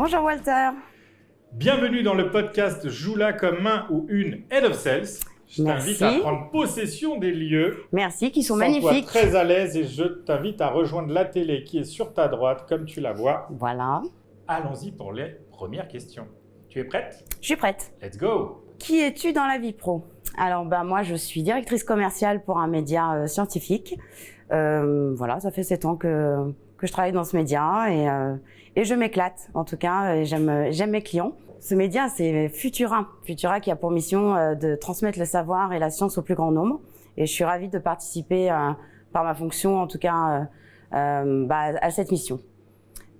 Bonjour Walter. Bienvenue dans le podcast Joue-la comme un ou une Head of Sales. Je t'invite à prendre possession des lieux. Merci, qui sont magnifiques. magnifiques. Sens-toi très à l'aise et je t'invite à rejoindre la télé qui est sur ta droite, comme tu la vois. Voilà. Allons-y pour les premières questions. Tu es prête? Je suis prête. Let's go. Qui es-tu dans la vie pro? Alors, moi, je suis directrice commerciale pour un média scientifique. Voilà, ça fait 7 ans que je travaille dans ce média et je m'éclate. En tout cas, j'aime mes clients. Ce média, c'est Futura. Futura qui a pour mission de transmettre le savoir et la science au plus grand nombre. Et je suis ravie de participer, par ma fonction, en tout cas, à cette mission.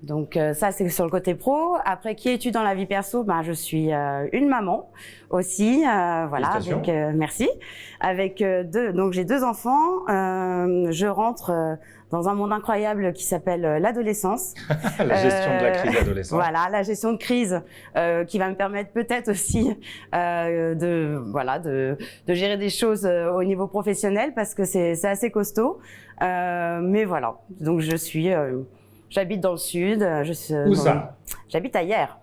Donc ça, c'est sur le côté pro. Après, qui es-tu dans la vie perso? Je suis une maman aussi. Voilà, donc merci. Avec donc j'ai 2 enfants. Je rentre dans un monde incroyable qui s'appelle l'adolescence. La gestion de la crise d'adolescence. Voilà, la gestion de crise qui va me permettre peut-être aussi de gérer des choses au niveau professionnel parce que c'est assez costaud. Mais voilà, donc j'habite dans le sud. Où ça? J'habite à Hyères.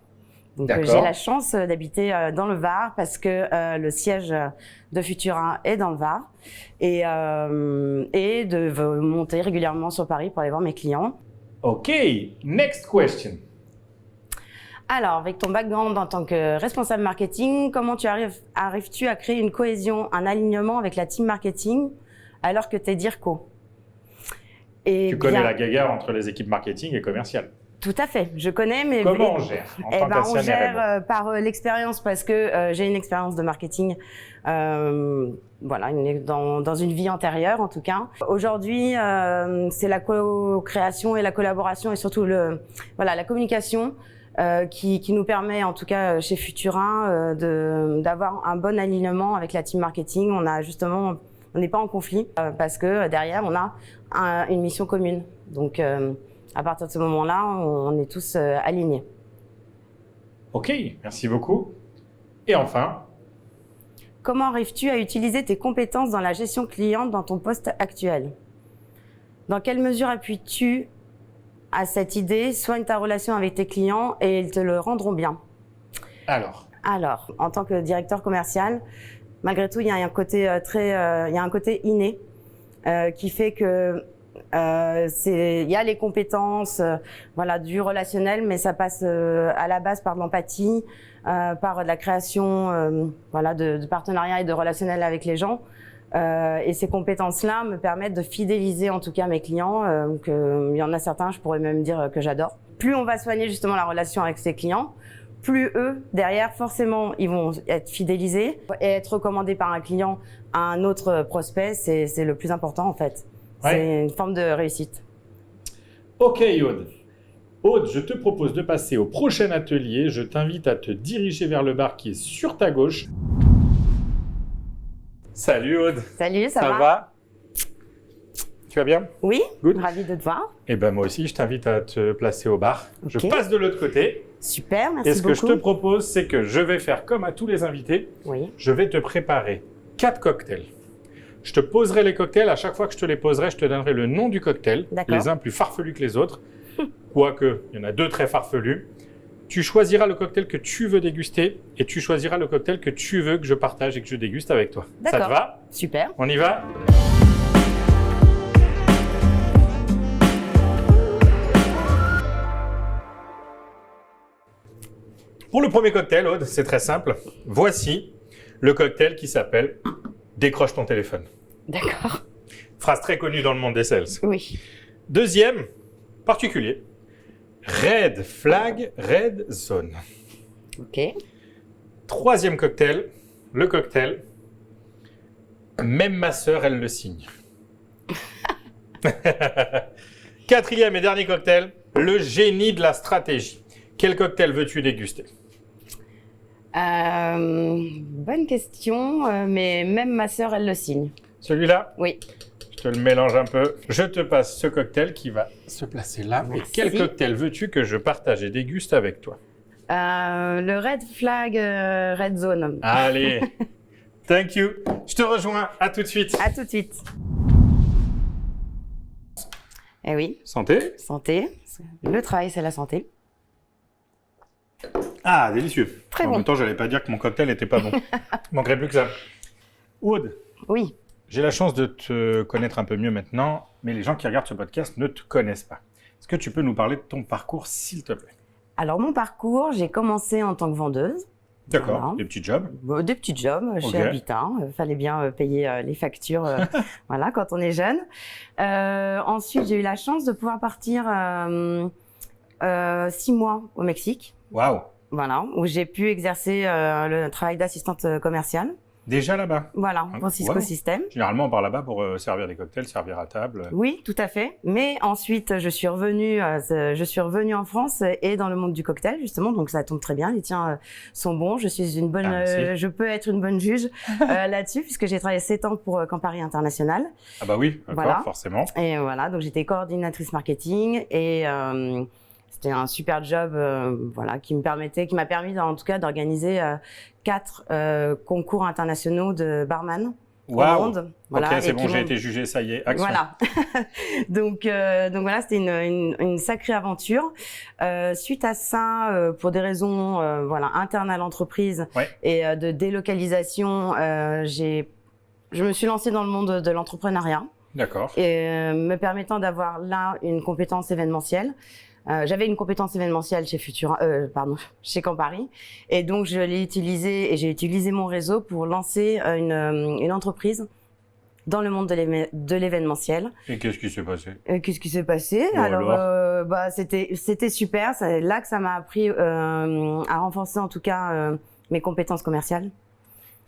Donc j'ai la chance d'habiter dans le Var parce que le siège de Futura est dans le Var et de monter régulièrement sur Paris pour aller voir mes clients. Ok, next question. Alors, avec ton background en tant que responsable marketing, comment arrives-tu à créer une cohésion, un alignement avec la team marketing alors que tu es DIRCO? Tu connais la guéguerre entre les équipes marketing et commerciales. Tout à fait, je connais, mais comment on gère en tant qu'ancien on gère par l'expérience parce que j'ai une expérience de marketing, voilà, dans une vie antérieure en tout cas. Aujourd'hui, c'est la co-création et la collaboration et surtout la communication qui nous permet en tout cas chez Futura d'avoir un bon alignement avec la team marketing. On n'est pas en conflit parce que derrière on a une mission commune. Donc à partir de ce moment-là, on est tous alignés. Ok, merci beaucoup. Et enfin, comment arrives-tu à utiliser tes compétences dans la gestion client dans ton poste actuel? Dans quelle mesure appuies-tu à cette idée, soigne ta relation avec tes clients et ils te le rendront bien? Alors, en tant que directeur commercial, malgré tout, il y a un côté il y a un côté inné qui fait que il y a les compétences, du relationnel, mais ça passe à la base par de l'empathie, par de la création, de partenariats et de relationnel avec les gens. Et ces compétences-là me permettent de fidéliser en tout cas mes clients. Il y en a certains, je pourrais même dire que j'adore. Plus on va soigner justement la relation avec ses clients, plus eux, derrière, forcément, ils vont être fidélisés et être recommandés par un client à un autre prospect, c'est le plus important en fait. Ouais. C'est une forme de réussite. Ok Aude. Aude, je te propose de passer au prochain atelier. Je t'invite à te diriger vers le bar qui est sur ta gauche. Salut Aude. Salut, ça va? Tu vas bien? Oui, good. Ravi de te voir. Et moi aussi, je t'invite à te placer au bar. Okay. Je passe de l'autre côté. Super, merci beaucoup. Et ce que je te propose, c'est que je vais faire comme à tous les invités. Oui. Je vais te préparer 4 cocktails. Je te poserai les cocktails. À chaque fois que je te les poserai, je te donnerai le nom du cocktail. Les uns plus farfelus que les autres. Quoique, il y en a 2 très farfelus. Tu choisiras le cocktail que tu veux déguster et tu choisiras le cocktail que tu veux que je partage et que je déguste avec toi. Ça te va? Super. On y va? Pour le premier cocktail, Aude, c'est très simple. Voici le cocktail qui s'appelle « Décroche ton téléphone ». D'accord. Phrase très connue dans le monde des sales. Oui. Deuxième, particulier. Red flag, red zone. Ok. Troisième cocktail, le cocktail « Même ma sœur, elle le signe ». Quatrième et dernier cocktail, le génie de la stratégie. Quel cocktail veux-tu déguster? Bonne question, mais même ma sœur, elle le signe. Celui-là? Oui. Je te le mélange un peu. Je te passe ce cocktail qui va se placer là. Merci. Et quel cocktail veux-tu que je partage et déguste avec toi? Le red flag, red zone. Allez, thank you. Je te rejoins. À tout de suite. À tout de suite. Eh oui. Santé. Santé. Le travail, c'est la santé. Ah, délicieux. Très bon. En même temps, j'allais pas dire que mon cocktail n'était pas bon. Il manquerait plus que ça. Aude. Oui. J'ai la chance de te connaître un peu mieux maintenant, mais les gens qui regardent ce podcast ne te connaissent pas. Est-ce que tu peux nous parler de ton parcours, s'il te plaît? Alors, mon parcours, j'ai commencé en tant que vendeuse. D'accord, Voilà. des petits jobs. Des petits jobs chez Habitat. Fallait bien payer les factures voilà, quand on est jeune. Ensuite, j'ai eu la chance de pouvoir partir 6 mois au Mexique. Waouh! Voilà, où j'ai pu exercer le travail d'assistante commerciale. Déjà là-bas? Voilà, pour Cisco Wow. System. Généralement, on part là-bas pour servir des cocktails, servir à table. Oui, tout à fait. Mais ensuite, je suis revenue en France et dans le monde du cocktail, justement. Donc, ça tombe très bien. Les tiens sont bons. Je suis une bonne, je peux être une bonne juge là-dessus puisque j'ai travaillé 7 ans pour Campari International. Ah bah oui, d'accord, Voilà. forcément. Et voilà, donc j'étais coordinatrice marketing et c'était un super job, voilà, qui m'a permis en tout cas d'organiser 4 concours internationaux de barman au monde. Voilà, ok, c'est bon, j'ai été jugée, ça y est, action. Voilà. donc voilà, c'était une sacrée aventure. Suite à ça, pour des raisons voilà internes à l'entreprise et de délocalisation, je me suis lancée dans le monde de l'entrepreneuriat. D'accord. Et me permettant d'avoir là une compétence événementielle. J'avais une compétence événementielle chez Campari, et donc je l'ai utilisée et j'ai utilisé mon réseau pour lancer une entreprise dans le monde de l'événementiel. Et qu'est-ce qui s'est passé? Qu'est-ce qui s'est passé? Alors, c'était super. C'est là que ça m'a appris à renforcer en tout cas mes compétences commerciales.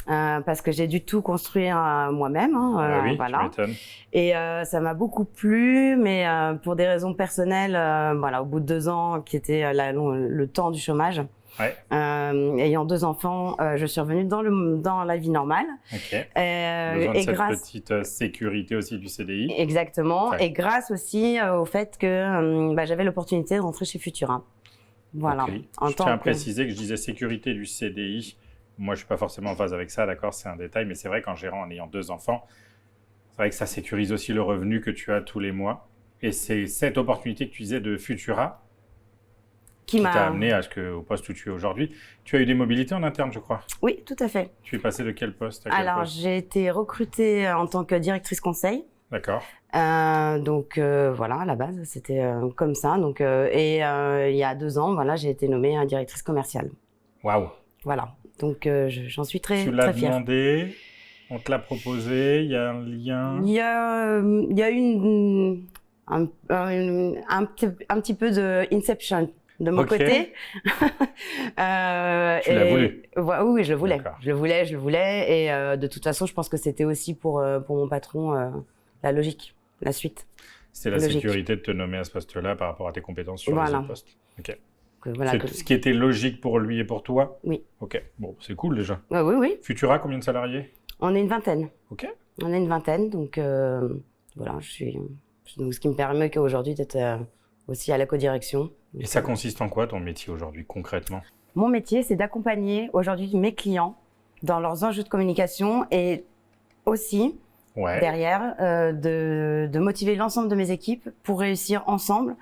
Parce que j'ai dû tout construire moi-même. Oui, voilà. tu m'étonnes. Et ça m'a beaucoup plu, mais pour des raisons personnelles, voilà, au bout de 2 ans, qui était le temps du chômage, ayant 2 enfants, je suis revenue dans la vie normale. Ok. Besoin de et cette grâce, petite sécurité aussi du CDI. exactement. Ouais. Et grâce aussi au fait que j'avais l'opportunité de rentrer chez Futura. Voilà. Okay. Je tiens à préciser que je disais sécurité du CDI. Moi, je suis pas forcément en phase avec ça, d'accord, c'est un détail, mais c'est vrai qu'en gérant, en ayant 2 enfants, c'est vrai que ça sécurise aussi le revenu que tu as tous les mois. Et c'est cette opportunité que tu disais de Futura qui t'a amené au poste où tu es aujourd'hui. Tu as eu des mobilités en interne, je crois. Oui, tout à fait. Tu es passée de quel poste à quel Alors, poste? j'ai été recrutée en tant que directrice conseil. D'accord. Donc voilà, à la base, c'était comme ça. Donc, il y a 2 ans, voilà, j'ai été nommée directrice commerciale. Waouh. Voilà. Donc, j'en suis très fière. Tu l'as demandé, on te l'a proposé, il y a un lien? Il y a eu un petit peu de inception de mon côté. Tu l'as voulu? Oui, je le voulais. Je le voulais. Et de toute façon, je pense que c'était aussi pour mon patron la logique, la suite. C'était la sécurité de te nommer à ce poste-là par rapport à tes compétences sur les autres postes. Ok. Ce qui était logique pour lui et pour toi? Oui. Ok, bon, c'est cool déjà. Oui. Futura, combien de salariés? On est une vingtaine. Ok. On est une vingtaine, donc voilà, donc, ce qui me permet aujourd'hui d'être aussi à la codirection. Et ça consiste en quoi ton métier aujourd'hui, concrètement? Mon métier, c'est d'accompagner aujourd'hui mes clients dans leurs enjeux de communication et aussi, derrière, de motiver l'ensemble de mes équipes pour réussir ensemble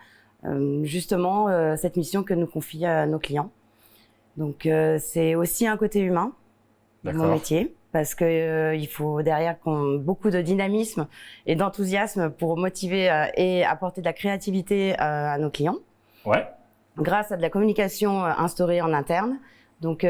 justement cette mission que nous confie à nos clients. Donc c'est aussi un côté humain de mon métier, parce que il faut derrière beaucoup de dynamisme et d'enthousiasme pour motiver et apporter de la créativité à nos clients. Ouais. Grâce à de la communication instaurée en interne. Donc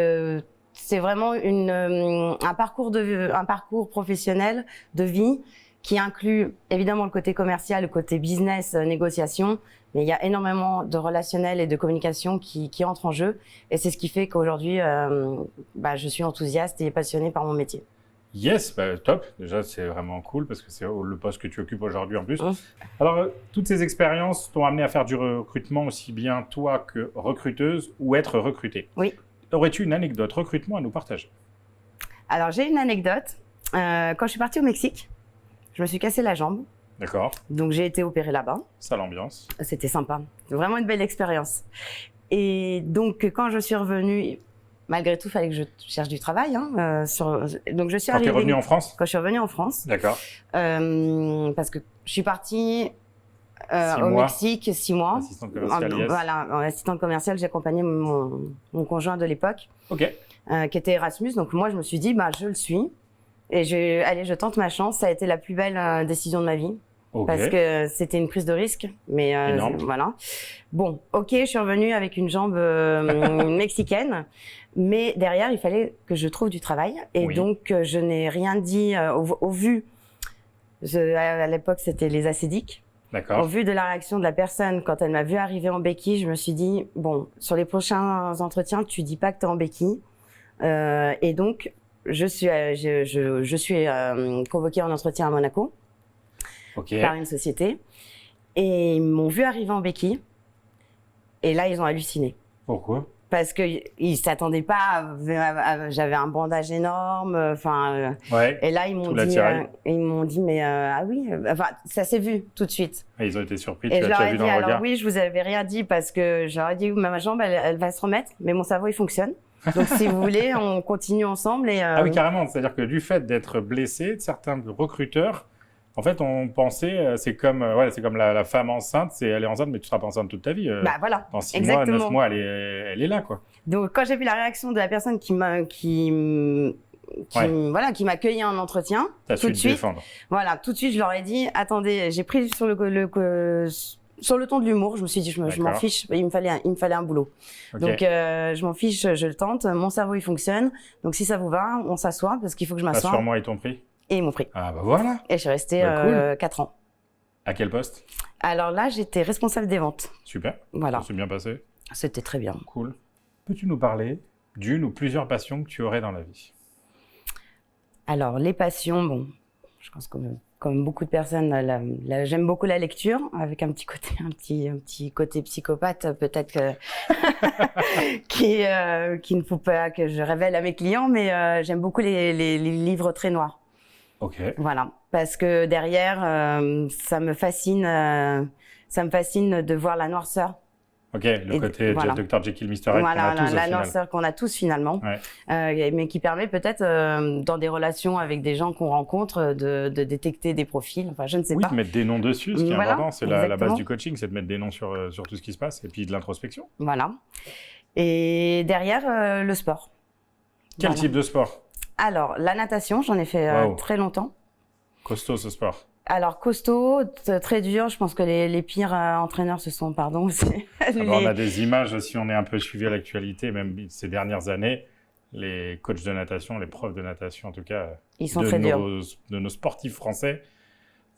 c'est vraiment un parcours professionnel de vie qui inclut évidemment le côté commercial, le côté business, négociation, mais il y a énormément de relationnel et de communication qui entrent en jeu. Et c'est ce qui fait qu'aujourd'hui, je suis enthousiaste et passionnée par mon métier. Yes, top. Déjà, c'est vraiment cool parce que c'est le poste que tu occupes aujourd'hui en plus. Alors, toutes ces expériences t'ont amené à faire du recrutement aussi bien toi que recruteuse ou être recrutée. Oui. Aurais-tu une anecdote recrutement à nous partager? Alors, j'ai une anecdote. Quand je suis partie au Mexique, je me suis cassé la jambe. D'accord. Donc, j'ai été opérée là-bas. Sale ambiance. C'était sympa. Vraiment une belle expérience. Et donc, quand je suis revenue, malgré tout, il fallait que je cherche du travail. Donc, je suis arrivée. Quand tu es revenue en France? Quand je suis revenue en France. D'accord. Parce que je suis partie Au Mexique, 6 mois. Assistante commerciale, yes. Voilà, en assistante commerciale, j'accompagnais mon conjoint de l'époque, Ok. Qui était Erasmus. Donc moi, je me suis dit, bah, je le suis. Et allez, je tente ma chance. Ça a été la plus belle décision de ma vie. Ok. Parce que c'était une prise de risque. Mais voilà. Bon, ok, je suis revenue avec une jambe mexicaine. Mais derrière, il fallait que je trouve du travail. Et donc, je n'ai rien dit au vu. À l'époque, c'était les acédiques. D'accord. Au vu de la réaction de la personne, quand elle m'a vu arriver en béquille, je me suis dit, bon, sur les prochains entretiens, tu dis pas que tu es en béquille. Et donc, je suis convoquée en entretien à Monaco par une société. Et ils m'ont vu arriver en béquille. Et là, ils ont halluciné. Pourquoi? Parce qu'ils s'attendaient pas j'avais un bandage énorme, et là ils m'ont dit mais ah oui, ça s'est vu tout de suite. Et ils ont été surpris, et tu je leur as ai vu dit dans le alors regard. oui, je vous avais rien dit parce que j'aurais dit ma jambe elle va se remettre, mais mon cerveau il fonctionne. Donc si vous voulez, on continue ensemble et Ah oui, carrément, c'est-à-dire que du fait d'être blessé, certains recruteurs, en fait, on pensait, c'est comme la femme enceinte, elle est enceinte, mais tu seras pas enceinte toute ta vie. Bah voilà. Dans 6 mois, 9 mois, elle est là, quoi. Donc quand j'ai vu la réaction de la personne qui m'accueillait en entretien, tout de suite, défendre. Voilà, tout de suite, je leur ai dit, attendez, j'ai pris sur le ton de l'humour, je me suis dit, je m'en fiche, il me fallait un boulot. Okay. Donc, je m'en fiche, je le tente, mon cerveau, il fonctionne. Donc, si ça vous va, on s'assoit, parce qu'il faut que je m'assoie. Rassure-moi, ils t'ont pris? Et ils m'ont pris. Ah, bah voilà. Et je suis restée 4 ans. À quel poste? Alors là, j'étais responsable des ventes. Super. Voilà. Ça s'est bien passé? C'était très bien. Cool. Peux-tu nous parler d'une ou plusieurs passions que tu aurais dans la vie? Alors, les passions, bon, je pense que comme beaucoup de personnes, j'aime beaucoup la lecture, avec un petit côté psychopathe, peut-être qui ne faut pas que je révèle à mes clients, mais j'aime beaucoup les livres très noirs. Ok. Voilà, parce que derrière, ça me fascine de voir la noirceur. Ok, le côté Dr. Jekyll, Mr. Hyde qu'on a tous la noirceur qu'on a tous finalement, mais qui permet peut-être dans des relations avec des gens qu'on rencontre de détecter des profils. Enfin, je ne sais pas. Oui, de mettre des noms dessus, ce qui est important, c'est la base du coaching, c'est de mettre des noms sur tout ce qui se passe et puis de l'introspection. Voilà. Et derrière, le sport. Quel type de sport? Alors, la natation, j'en ai fait très longtemps. Costaud ce sport. Alors, costaud, très dur. Je pense que les pires entraîneurs, ce sont, on a des images, si on est un peu suivi à l'actualité, même ces dernières années, les coachs de natation, les profs de natation, en tout cas, ils sont très durs. De nos sportifs français,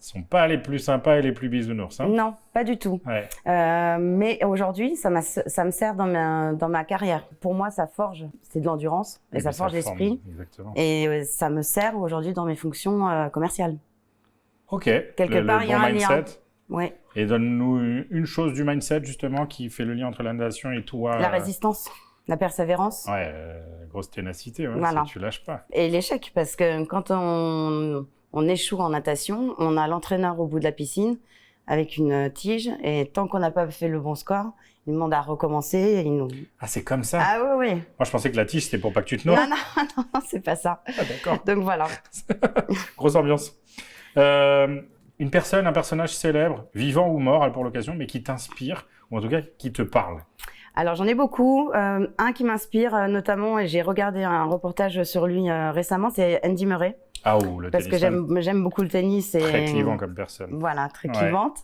ne sont pas les plus sympas et les plus bisounours. Hein. Non, pas du tout. Ouais. Mais aujourd'hui, ça me sert dans ma carrière. Pour moi, ça forge, c'est de l'endurance, et ça forge l'esprit. Et ça me sert aujourd'hui dans mes fonctions commerciales. Ok. Quelque part, il y a un lien. Ouais. Et donne-nous une chose du mindset, justement, qui fait le lien entre la natation et toi. La résistance, la persévérance. Ouais, grosse ténacité, voilà. Tu lâches pas. Et l'échec, parce que quand on échoue en natation, on a l'entraîneur au bout de la piscine avec une tige, et tant qu'on n'a pas fait le bon score, il demande à recommencer. Ah, c'est comme ça? Ah oui. Moi, je pensais que la tige, c'était pour pas que tu te noies. Non, c'est pas ça. Ah, d'accord. Donc voilà. Grosse ambiance. Une personne, un personnage célèbre, vivant ou mort pour l'occasion, mais qui t'inspire, ou en tout cas qui te parle. Alors j'en ai beaucoup. Un qui m'inspire notamment, et j'ai regardé un reportage sur lui récemment, c'est Andy Murray. Ah oh, le tennis. Parce que j'aime beaucoup le tennis. Très clivant comme personne. Voilà, très clivante.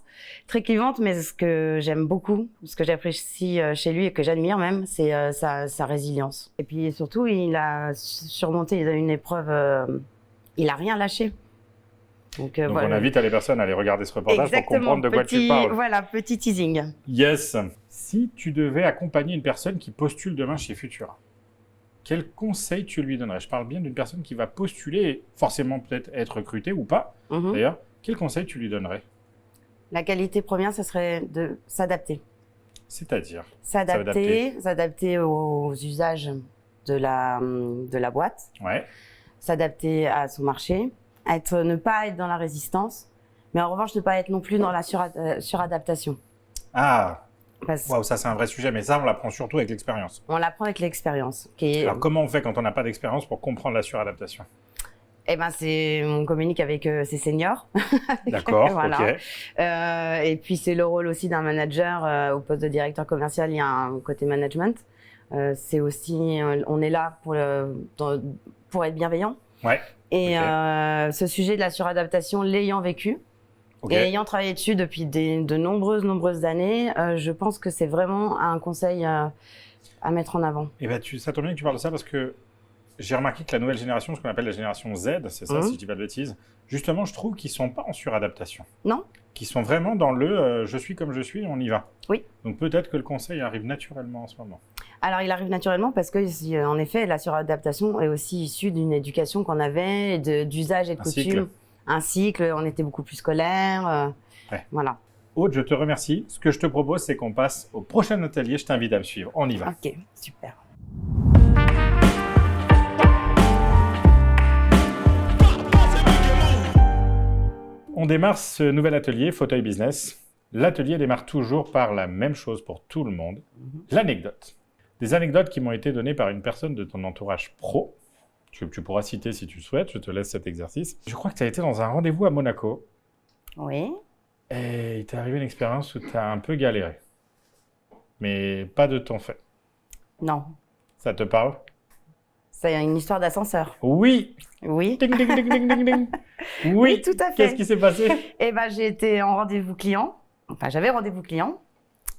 Très clivante, mais ce que j'aime beaucoup, ce que j'apprécie chez lui et que j'admire même, c'est sa résilience. Et puis surtout, il a surmonté une épreuve, il a rien lâché. Donc on invite les personnes à aller regarder ce reportage pour comprendre de quoi tu parles. Voilà, petit teasing. Yes. Si tu devais accompagner une personne qui postule demain chez Futura, quel conseil tu lui donnerais? Je parle bien d'une personne qui va postuler et forcément peut-être être recrutée ou pas. D'ailleurs, quel conseil tu lui donnerais? La qualité première, ce serait de s'adapter. C'est-à-dire? S'adapter aux usages de la boîte. Ouais. S'adapter à son marché. Ne pas être dans la résistance, mais en revanche, ne pas être non plus dans la suradaptation. Ah, wow, ça c'est un vrai sujet, mais ça on l'apprend surtout avec l'expérience. On l'apprend avec l'expérience. Alors comment on fait quand on n'a pas d'expérience pour comprendre la suradaptation? On communique avec ses seniors. D'accord, voilà. ok. Et puis c'est le rôle aussi d'un manager au poste de directeur commercial. Il y a un côté management. C'est aussi, on est là pour être bienveillant. Ouais. Et ce sujet de la suradaptation, l'ayant vécu et ayant travaillé dessus depuis de nombreuses années, je pense que c'est vraiment un conseil à mettre en avant. Et ça tombe bien que tu parles de ça parce que j'ai remarqué que la nouvelle génération, ce qu'on appelle la génération Z, c'est ça, si je dis pas de bêtises, justement, je trouve qu'ils sont pas en suradaptation. Non. Qu'ils sont vraiment dans le je suis comme je suis, on y va. Oui. Donc peut-être que le conseil arrive naturellement en ce moment. Alors, il arrive naturellement parce que, en effet, la suradaptation est aussi issue d'une éducation qu'on avait, d'usage et de coutumes. Un cycle, on était beaucoup plus scolaire. Voilà. Aude, je te remercie. Ce que je te propose, c'est qu'on passe au prochain atelier. Je t'invite à me suivre. On y va. Ok, super. On démarre ce nouvel atelier, fauteuil business. L'atelier démarre toujours par la même chose pour tout le monde, l'anecdote. Des anecdotes qui m'ont été données par une personne de ton entourage pro. Tu pourras citer si tu le souhaites, je te laisse cet exercice. Je crois que tu as été dans un rendez-vous à Monaco. Oui. Et il t'est arrivé une expérience où tu as un peu galéré. Mais pas de ton fait. Non. Ça te parle? C'est une histoire d'ascenseur. Oui. Oui. Ding, ding, ding, ding, ding, ding. Oui, tout à fait. Qu'est-ce qui s'est passé? J'ai été en rendez-vous client. Enfin, j'avais rendez-vous client.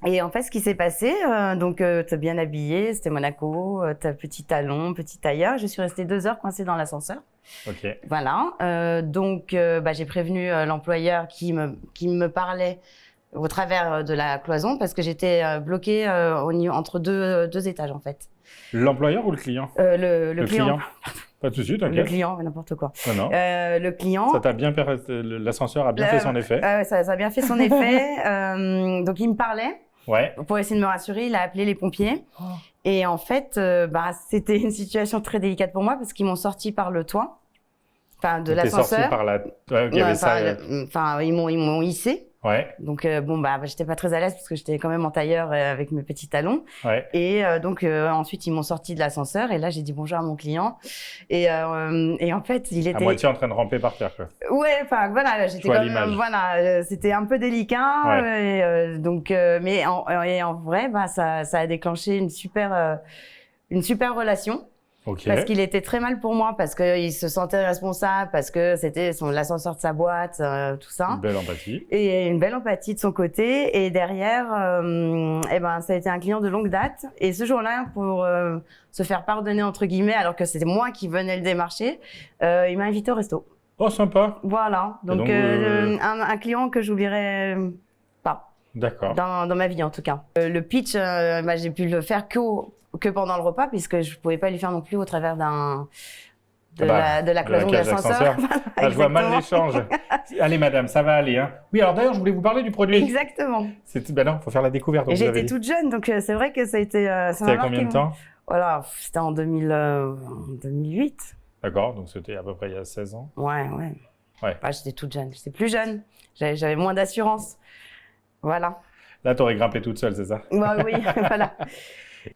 Et en fait, ce qui s'est passé, t'es bien habillée, c'était Monaco, t'as petit talon, petit tailleur. Je suis restée 2 heures coincée dans l'ascenseur. Ok. Voilà. J'ai prévenu l'employeur qui me parlait au travers de la cloison parce que j'étais bloquée entre deux étages en fait. L'employeur ou le client? Le client. Pas de souci, t'inquiète. Le client, n'importe quoi. Non. Le client. L'ascenseur a bien fait son effet. Ça a bien fait son effet. Donc il me parlait. Ouais. Pour essayer de me rassurer, il a appelé les pompiers. Oh. Et en fait, c'était une situation très délicate pour moi parce qu'ils m'ont sorti par le toit, enfin de l'ascenseur. Sorti par la. Ils m'ont hissé. Ouais. Donc j'étais pas très à l'aise parce que j'étais quand même en tailleur avec mes petits talons. Ouais. Et ensuite ils m'ont sorti de l'ascenseur et là j'ai dit bonjour à mon client et en fait il était à moitié en train de ramper par terre quoi. Ouais, enfin voilà, j'étais quand même c'était un peu délicat mais en vrai ça a déclenché une super relation. Okay. Parce qu'il était très mal pour moi, parce qu'il se sentait responsable, parce que c'était l'ascenseur de sa boîte, tout ça. Une belle empathie. Et une belle empathie de son côté. Et derrière, ça a été un client de longue date. Et ce jour-là, pour se faire pardonner, entre guillemets, alors que c'était moi qui venais le démarcher, il m'a invité au resto. Oh, sympa. Voilà. Donc un client que j'oublierai pas. D'accord. Dans ma vie, en tout cas. Le pitch, j'ai pu le faire que pendant le repas, puisque je pouvais pas lui faire non plus au travers de la cloison de l'ascenseur. Je vois mal l'échange. Allez madame, ça va aller. Hein. Oui, alors d'ailleurs, je voulais vous parler du produit. Exactement. Non, faut faire la découverte. J'étais toute jeune, donc c'est vrai que ça a été... C'était à combien de temps? Voilà, c'était en 2008. D'accord, donc c'était à peu près il y a 16 ans. Ouais. J'étais toute jeune, j'étais plus jeune, j'avais moins d'assurance. Voilà. Là, tu aurais grimpé toute seule, c'est ça? Oui, voilà.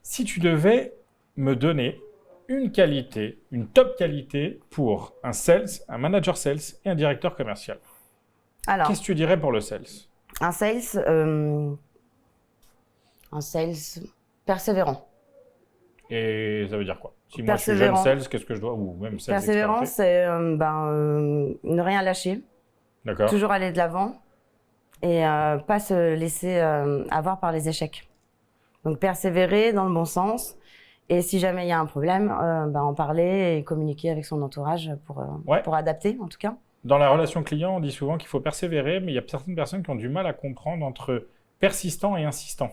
Si tu devais me donner une qualité, une top qualité pour un sales, un manager sales et un directeur commercial, qu'est-ce que tu dirais pour le sales? Un sales persévérant. Et ça veut dire quoi? Si moi je suis jeune sales, qu'est-ce que je dois? Ou même sales persévérant, c'est ne rien lâcher. D'accord. Toujours aller de l'avant et pas se laisser avoir par les échecs. Donc persévérer dans le bon sens et si jamais il y a un problème, en parler et communiquer avec son entourage pour adapter en tout cas. Dans la relation client, on dit souvent qu'il faut persévérer, mais il y a certaines personnes qui ont du mal à comprendre entre persistant et insistant.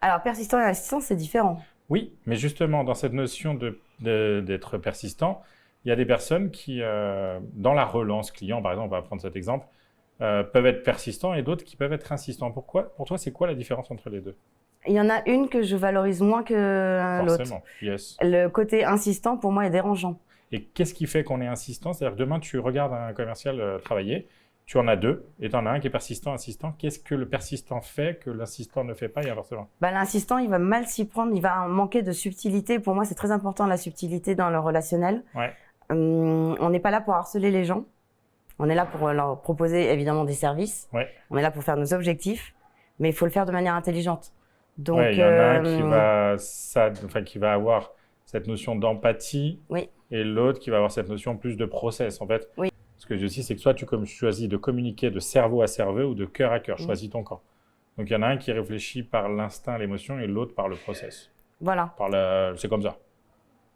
Alors persistant et insistant, c'est différent. Oui, mais justement dans cette notion d'être persistant, il y a des personnes qui, dans la relance client, par exemple, on va prendre cet exemple, peuvent être persistants et d'autres qui peuvent être insistants. Pourquoi? Pour toi, c'est quoi la différence entre les deux? Il y en a une que je valorise moins que l'autre. Forcément, yes. Le côté insistant, pour moi, est dérangeant. Et qu'est-ce qui fait qu'on est insistant? C'est-à-dire que demain, tu regardes un commercial travailler, tu en as deux, et tu en as un qui est persistant, insistant. Qu'est-ce que le persistant fait que l'insistant ne fait pas et inversement? L'insistant, il va mal s'y prendre, il va manquer de subtilité. Pour moi, c'est très important la subtilité dans le relationnel. Ouais. on n'est pas là pour harceler les gens. On est là pour leur proposer évidemment des services. Ouais. On est là pour faire nos objectifs, mais il faut le faire de manière intelligente. Donc, il y en a un qui va avoir cette notion d'empathie et l'autre qui va avoir cette notion plus de process. En fait, ce que je dis, c'est que soit tu choisis de communiquer de cerveau à cerveau ou de cœur à cœur. Choisis ton camp. Donc, il y en a un qui réfléchit par l'instinct, l'émotion et l'autre par le process. Voilà. C'est comme ça.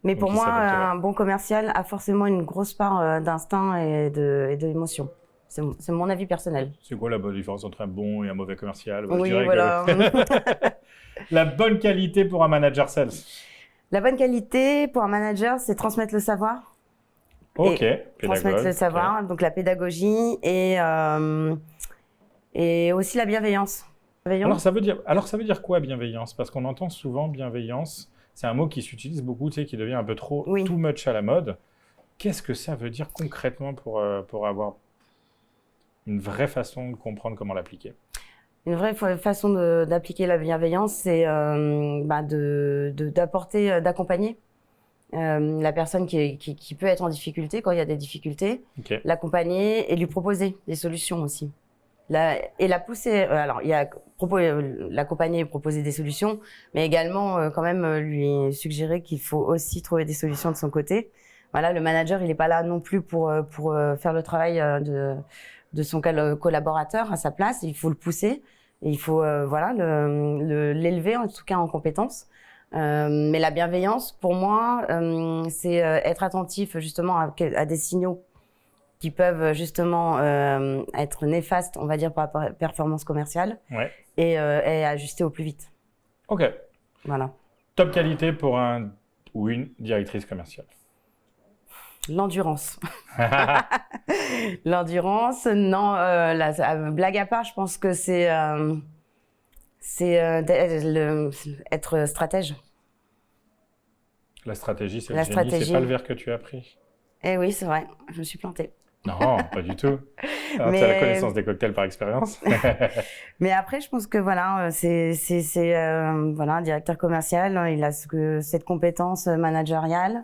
Mais donc, pour moi, un bon commercial a forcément une grosse part d'instinct et d'émotion. C'est mon avis personnel. C'est quoi la bonne différence entre un bon et un mauvais commercial? Oui, voilà. La bonne qualité pour un manager sales. La bonne qualité pour un manager, c'est transmettre le savoir. Ok, transmettre le savoir, donc la pédagogie et aussi la bienveillance. Alors ça veut dire quoi bienveillance? Parce qu'on entend souvent bienveillance. C'est un mot qui s'utilise beaucoup, tu sais, qui devient un peu trop too much à la mode. Qu'est-ce que ça veut dire concrètement pour avoir une vraie façon de comprendre comment l'appliquer? Une vraie façon d'appliquer la bienveillance, c'est d'apporter, d'accompagner la personne qui peut être en difficulté quand il y a des difficultés, l'accompagner et lui proposer des solutions aussi. Et la pousser, alors il y a l'accompagner et proposer des solutions, mais également quand même lui suggérer qu'il faut aussi trouver des solutions de son côté. Voilà, le manager, il n'est pas là non plus pour faire le travail de son collaborateur à sa place. Il faut le pousser et il faut l'élever en tout cas en compétences. Mais la bienveillance, pour moi, c'est être attentif justement à des signaux qui peuvent justement être néfastes, on va dire, par rapport à la performance commerciale et ajuster au plus vite. Ok. Voilà. Top qualité pour un ou une directrice commerciale. L'endurance. L'endurance, non, blague à part, je pense que c'est être stratège. La stratégie, c'est le génie, c'est pas le verre que tu as pris. Eh oui, c'est vrai, je me suis plantée. Non, pas du tout. Tu as la connaissance des cocktails par expérience. Mais après, je pense que voilà, un directeur commercial, il a cette compétence managériale,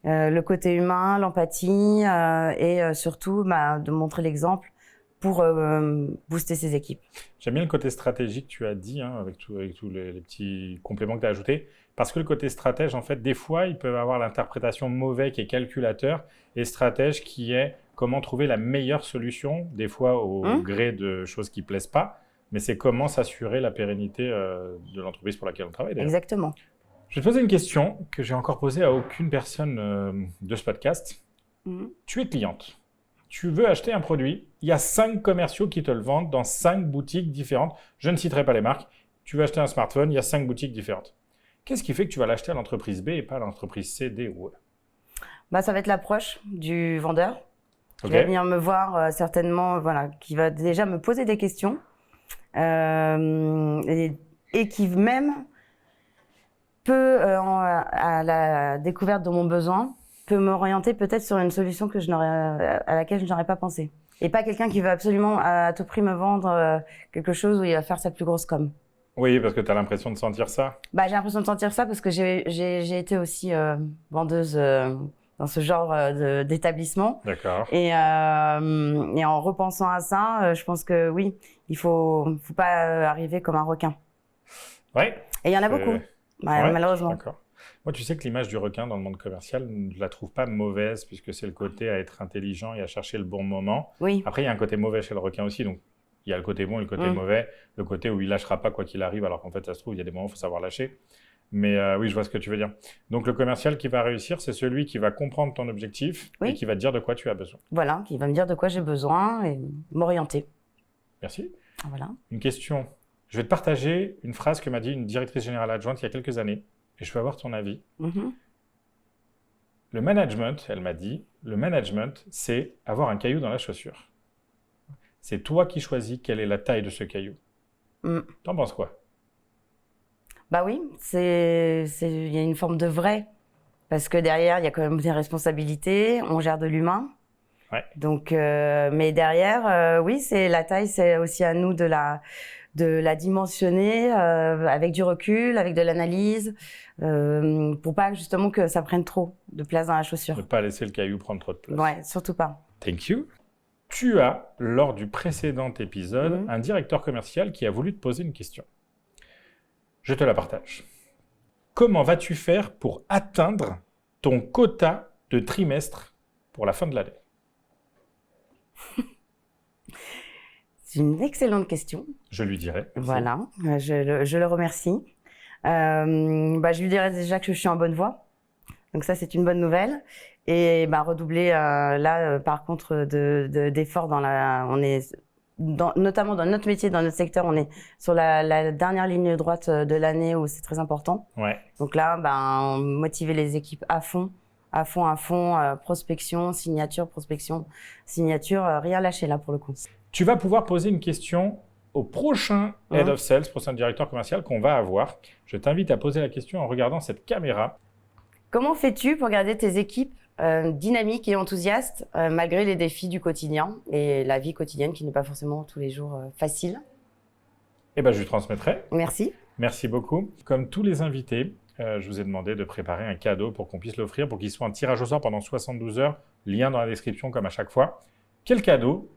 le côté humain, l'empathie et surtout de montrer l'exemple pour booster ses équipes. J'aime bien le côté stratégique que tu as dit, avec tous les petits compléments que tu as ajoutés, parce que le côté stratège, en fait, des fois, ils peuvent avoir l'interprétation mauvais qui est calculateur et stratège qui est comment trouver la meilleure solution, des fois au gré de choses qui ne plaisent pas, mais c'est comment s'assurer la pérennité de l'entreprise pour laquelle on travaille. Exactement. Je vais te poser une question que j'ai encore posée à aucune personne de ce podcast. Tu es cliente. Tu veux acheter un produit. Il y a 5 commerciaux qui te le vendent dans 5 boutiques différentes. Je ne citerai pas les marques. Tu veux acheter un smartphone, il y a 5 boutiques différentes. Qu'est-ce qui fait que tu vas l'acheter à l'entreprise B et pas à l'entreprise C, D ou E? Ça va être l'approche du vendeur. Qui va venir me voir certainement, qui va déjà me poser des questions et qui même peut, à la découverte de mon besoin, peut m'orienter peut-être sur une solution à laquelle je n'aurais pas pensé. Et pas quelqu'un qui veut absolument à tout prix me vendre quelque chose où il va faire sa plus grosse com. Oui, parce que tu as l'impression de sentir ça. J'ai l'impression de sentir ça parce que j'ai été aussi vendeuse dans ce genre d'établissement. D'accord. Et en repensant à ça, je pense que oui, il faut pas arriver comme un requin. Oui. Et il y en a beaucoup, malheureusement. D'accord. Moi, tu sais que l'image du requin dans le monde commercial, je ne la trouve pas mauvaise puisque c'est le côté à être intelligent et à chercher le bon moment. Oui. Après, il y a un côté mauvais chez le requin aussi, donc il y a le côté bon et le côté mauvais, le côté où il lâchera pas quoi qu'il arrive, alors qu'en fait, ça se trouve, il y a des moments où il faut savoir lâcher. Mais oui, je vois ce que tu veux dire. Donc, le commercial qui va réussir, c'est celui qui va comprendre ton objectif et qui va te dire de quoi tu as besoin. Voilà, qui va me dire de quoi j'ai besoin et m'orienter. Merci. Voilà. Une question. Je vais te partager une phrase que m'a dit une directrice générale adjointe il y a quelques années et je veux avoir ton avis. Le management, elle m'a dit, le management, c'est avoir un caillou dans la chaussure. C'est toi qui choisis quelle est la taille de ce caillou. T'en penses quoi? Oui, il y a une forme de vrai, parce que derrière, il y a quand même des responsabilités, on gère de l'humain. Ouais. Donc, mais derrière, oui, c'est la taille, c'est aussi à nous de la dimensionner avec du recul, avec de l'analyse, pour pas justement que ça prenne trop de place dans la chaussure. Ne pas laisser le caillou prendre trop de place. Ouais, surtout pas. Thank you. Tu as, lors du précédent épisode, un directeur commercial qui a voulu te poser une question. Je te la partage. Comment vas-tu faire pour atteindre ton quota de trimestre pour la fin de l'année? C'est une excellente question. Je lui dirai. Voilà, je le remercie. Je lui dirais déjà que je suis en bonne voie. Donc ça, c'est une bonne nouvelle. Et redoubler par contre d'efforts notamment dans notre métier, dans notre secteur, on est sur la dernière ligne droite de l'année où c'est très important. Ouais. Donc là, motiver les équipes à fond, prospection, signature, rien lâcher là pour le coup. Tu vas pouvoir poser une question au prochain Head of Sales, prochain directeur commercial qu'on va avoir. Je t'invite à poser la question en regardant cette caméra. Comment fais-tu pour garder tes équipes dynamiques et enthousiastes malgré les défis du quotidien et la vie quotidienne qui n'est pas forcément tous les jours facile? Je lui transmettrai. Merci. Merci beaucoup. Comme tous les invités, je vous ai demandé de préparer un cadeau pour qu'on puisse l'offrir, pour qu'il soit un tirage au sort pendant 72 heures. Lien dans la description comme à chaque fois. Quel cadeau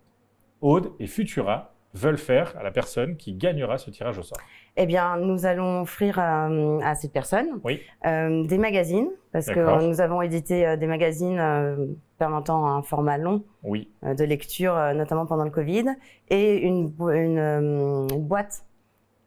Aude et Futura veulent faire à la personne qui gagnera ce tirage au sort? Eh bien, nous allons offrir à cette personne des magazines, parce que nous avons édité des magazines permettant un format long de lecture, notamment pendant le Covid, et une boîte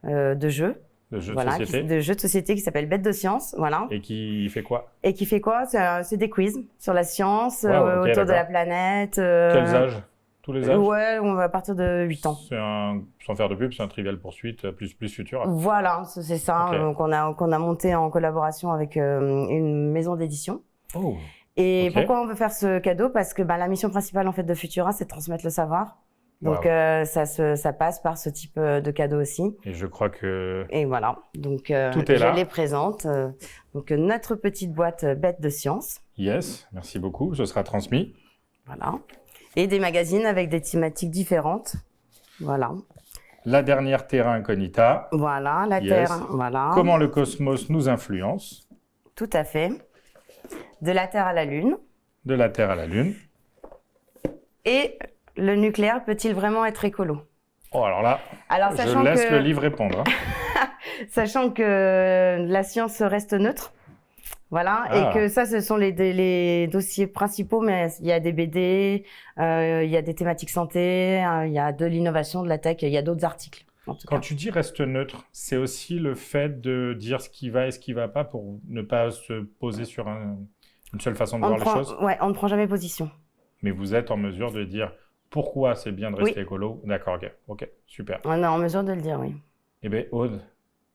de jeux. De jeux de société qui s'appelle Bête de Science, voilà. Et qui fait quoi? C'est des quiz sur la science, autour de la planète. Quels âges? Tous les âges? Ouais, on va partir de 8 ans. Sans faire de pub, c'est un Trivial Poursuite plus Futura. Voilà, c'est ça. Okay. Qu'on a monté en collaboration avec une maison d'édition. Oh. Et pourquoi on veut faire ce cadeau? Parce que la mission principale en fait de Futura, c'est de transmettre le savoir. Donc ça passe par ce type de cadeau aussi. Et je crois que... Et voilà, donc tout est là. Je les présente. Donc notre petite boîte Bête de Science. Yes, merci beaucoup, ce sera transmis. Voilà. Et des magazines avec des thématiques différentes. Voilà. La dernière Terra Incognita. Voilà, la Terre. Voilà. Comment le cosmos nous influence. Tout à fait. De la Terre à la Lune. De la Terre à la Lune. Et le nucléaire peut-il vraiment être écolo? Oh, alors là, je laisse le livre répondre. Hein. Sachant que la science reste neutre. Voilà, et que ça, ce sont les dossiers principaux, mais il y a des BD, il y a des thématiques santé, il y a de l'innovation, de la tech, il y a d'autres articles. Quand tu dis reste neutre, c'est aussi le fait de dire ce qui va et ce qui ne va pas pour ne pas se poser sur une seule façon de voir les choses? Ouais, on ne prend jamais position. Mais vous êtes en mesure de dire pourquoi c'est bien de rester écolo? D'accord, ok, super. On est en mesure de le dire, oui. Eh bien, Aude,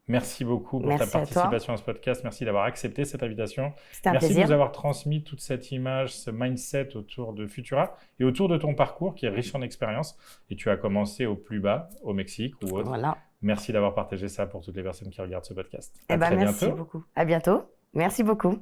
merci beaucoup pour ta participation à ce podcast. Merci d'avoir accepté cette invitation. C'était un plaisir. Merci de nous avoir transmis toute cette image, ce mindset autour de Futura et autour de ton parcours qui est riche en expérience. Et tu as commencé au plus bas, au Mexique ou autre. Voilà. Merci d'avoir partagé ça pour toutes les personnes qui regardent ce podcast. Merci beaucoup. À bientôt. Merci beaucoup.